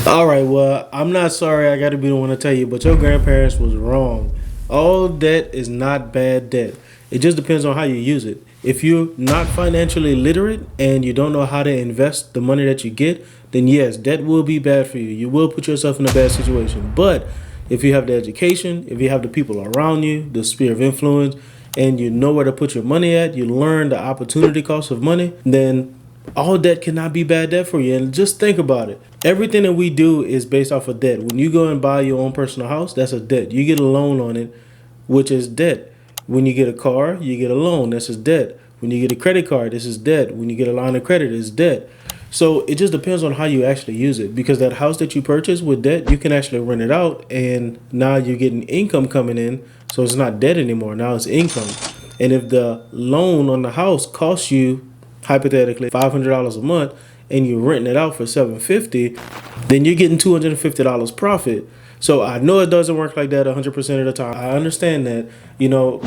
All right, well, I'm not sorry. I got to be the one to tell you, but your grandparents was wrong. All debt is not bad debt. It just depends on how you use it. If you're not financially literate and you don't know how to invest the money that you get, then yes, debt will be bad for you. You will put yourself in a bad situation. But if you have the education, if you have the people around you, the sphere of influence, and you know where to put your money at, you learn the opportunity cost of money, then all debt cannot be bad debt for you. And just think about it. Everything that we do is based off of debt. When you go and buy your own personal house, that's a debt. You get a loan on it, which is debt. When you get a car, you get a loan. This is debt. When you get a credit card, this is debt. When you get a line of credit, it's debt. So it just depends on how you actually use it. Because that house that you purchase with debt, you can actually rent it out, and now you're getting income coming in. So it's not debt anymore. Now it's income. And if the loan on the house costs you hypothetically $500 a month and you're renting it out for $750, then you're getting $250 profit. So I know it doesn't work like that 100% of the time. I understand that,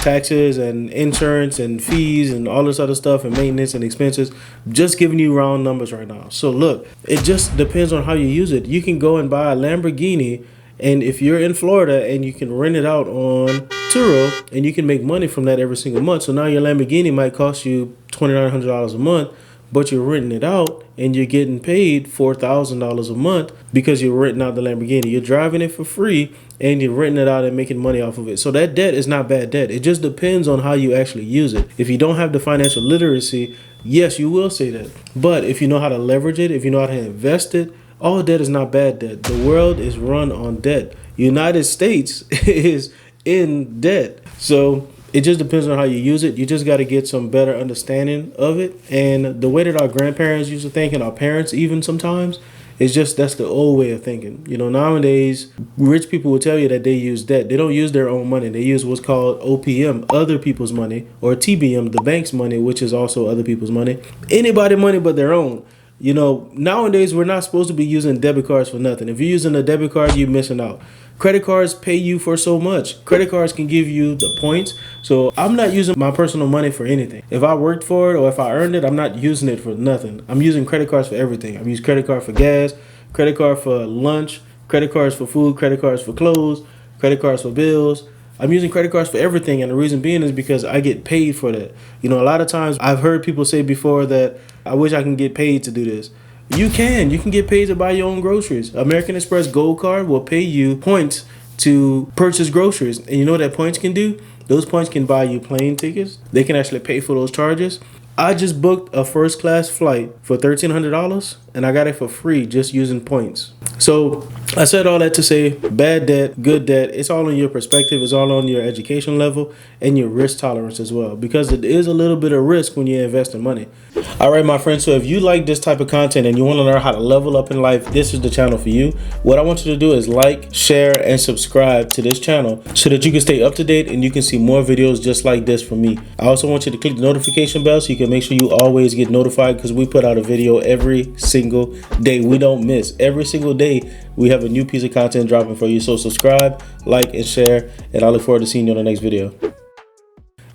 taxes and insurance and fees and all this other stuff and maintenance and expenses, just giving you round numbers right now. So look, it just depends on how you use it. You can go and buy a Lamborghini, and if you're in Florida and you can rent it out on Turo and you can make money from that every single month. So now your Lamborghini might cost you $2,900 a month, but you're renting it out and you're getting paid $4,000 a month because you're renting out the Lamborghini. You're driving it for free and you're renting it out and making money off of it. So that debt is not bad debt. It just depends on how you actually use it. If you don't have the financial literacy, yes, you will say that. But if you know how to leverage it, if you know how to invest it, all debt is not bad debt. The world is run on debt. United States is in debt. So it just depends on how you use it. You just got to get some better understanding of it. And the way that our grandparents used to think, and our parents even sometimes, it's just that's the old way of thinking. Nowadays, rich people will tell you that they use debt. They don't use their own money. They use what's called OPM, other people's money, or TBM, the bank's money, which is also other people's money. Anybody money but their own. Nowadays, we're not supposed to be using debit cards for nothing. If you're using a debit card, you're missing out. Credit cards pay you for so much. Credit cards can give you the points. So I'm not using my personal money for anything. If I worked for it or if I earned it, I'm not using it for nothing. I'm using credit cards for everything. I'm using credit card for gas, credit card for lunch, credit cards for food, credit cards for clothes, credit cards for bills. I'm using credit cards for everything, and the reason being is because I get paid for that. A lot of times I've heard people say before that I wish I can get paid to do this. You can get paid to buy your own groceries. American Express Gold Card will pay you points to purchase groceries. And you know what that points can do? Those points can buy you plane tickets. They can actually pay for those charges. I just booked a first class flight for $1,300 and I got it for free just using points. So I said all that to say bad debt, good debt, it's all on your perspective. It's all on your education level and your risk tolerance as well, because it is a little bit of risk when you invest in money. All right, my friends. So if you like this type of content and you want to learn how to level up in life, this is the channel for you. What I want you to do is like, share, and subscribe to this channel so that you can stay up to date and you can see more videos just like this from me. I also want you to click the notification bell so you can make sure you always get notified, because we put out a video every single day. We don't miss. Every single day we have a new piece of content dropping for you. So subscribe, like, and share, and I look forward to seeing you on the next video.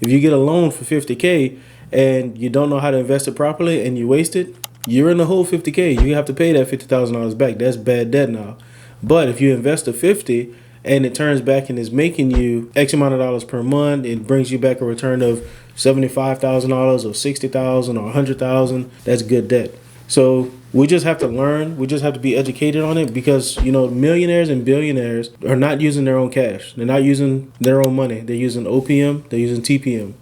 If you get a loan for $50K and you don't know how to invest it properly and you waste it, you're in the whole $50K. You have to pay that $50,000 back. That's bad debt now. But if you invest the $50 and it turns back and is making you X amount of dollars per month, it brings you back a return of $75,000 or $60,000 or $100,000, that's good debt. So we just have to learn. We just have to be educated on it, because, millionaires and billionaires are not using their own cash. They're not using their own money. They're using OPM. They're using TPM.